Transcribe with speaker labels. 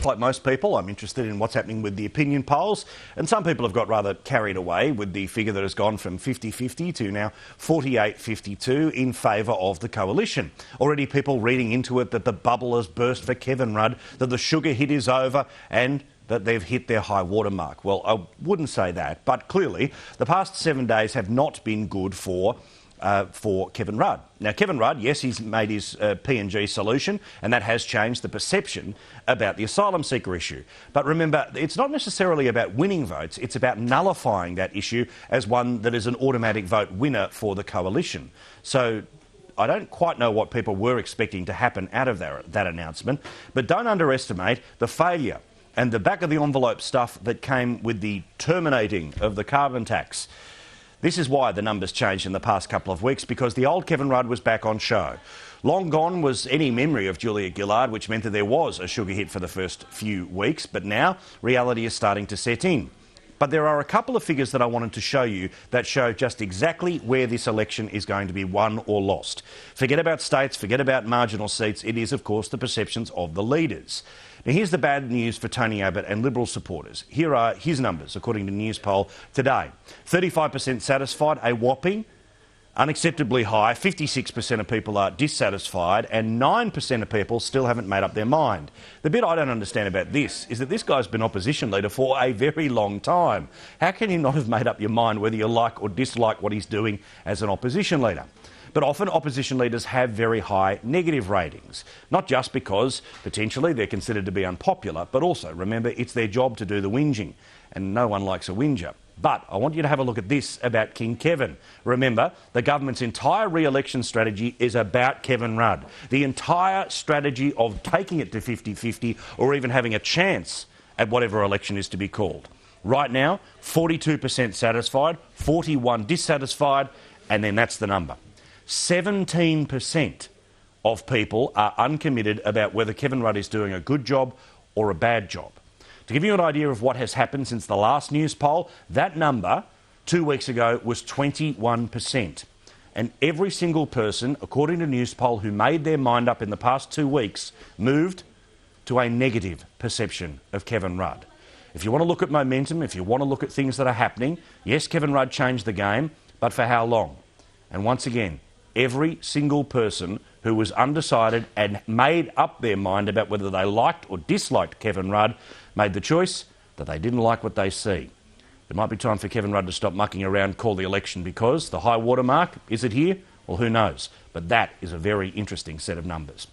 Speaker 1: Like most people, I'm interested in what's happening with the opinion polls, and some people have got rather carried away with the figure that has gone from 50-50 to now 48-52 in favour of the coalition. Already people reading into it that the bubble has burst for Kevin Rudd, that the sugar hit is over and that they've hit their high water mark. Well, I wouldn't say that, but clearly the past 7 days have not been good for Kevin Rudd. Now, Kevin Rudd, yes, he's made his PNG solution, and that has changed the perception about the asylum seeker issue. But remember, it's not necessarily about winning votes, it's about nullifying that issue as one that is an automatic vote winner for the coalition. So I don't quite know what people were expecting to happen out of that announcement, but don't underestimate the failure and the back-of-the-envelope stuff that came with the terminating of the carbon tax. This is why the numbers changed in the past couple of weeks, because the old Kevin Rudd was back on show. Long gone was any memory of Julia Gillard, which meant that there was a sugar hit for the first few weeks, but now reality is starting to set in. But there are a couple of figures that I wanted to show you that show just exactly where this election is going to be won or lost. Forget about states, forget about marginal seats. It is, of course, the perceptions of the leaders. Now, here's the bad news for Tony Abbott and Liberal supporters. Here are his numbers, according to Newspoll today. 35% satisfied, a whopping, unacceptably high. 56% of people are dissatisfied, and 9% of people still haven't made up their mind. The bit I don't understand about this is that this guy's been opposition leader for a very long time. How can you not have made up your mind whether you like or dislike what he's doing as an opposition leader? But often opposition leaders have very high negative ratings, not just because potentially they're considered to be unpopular, but also, remember, it's their job to do the whinging, and no one likes a whinger. But I want you to have a look at this about King Kevin. Remember, the government's entire re-election strategy is about Kevin Rudd. The entire strategy of taking it to 50-50 or even having a chance at whatever election is to be called. Right now, 42% satisfied, 41% dissatisfied, and then that's the number. 17% of people are uncommitted about whether Kevin Rudd is doing a good job or a bad job. To give you an idea of what has happened since the last Newspoll, that number 2 weeks ago was 21%. And every single person, according to Newspoll, who made their mind up in the past 2 weeks, moved to a negative perception of Kevin Rudd. If you want to look at momentum, if you want to look at things that are happening, yes, Kevin Rudd changed the game, but for how long? And once again, every single person who was undecided and made up their mind about whether they liked or disliked Kevin Rudd made the choice that they didn't like what they see. It might be time for Kevin Rudd to stop mucking around, call the election, because the high water mark, is it here? Well, who knows? But that is a very interesting set of numbers.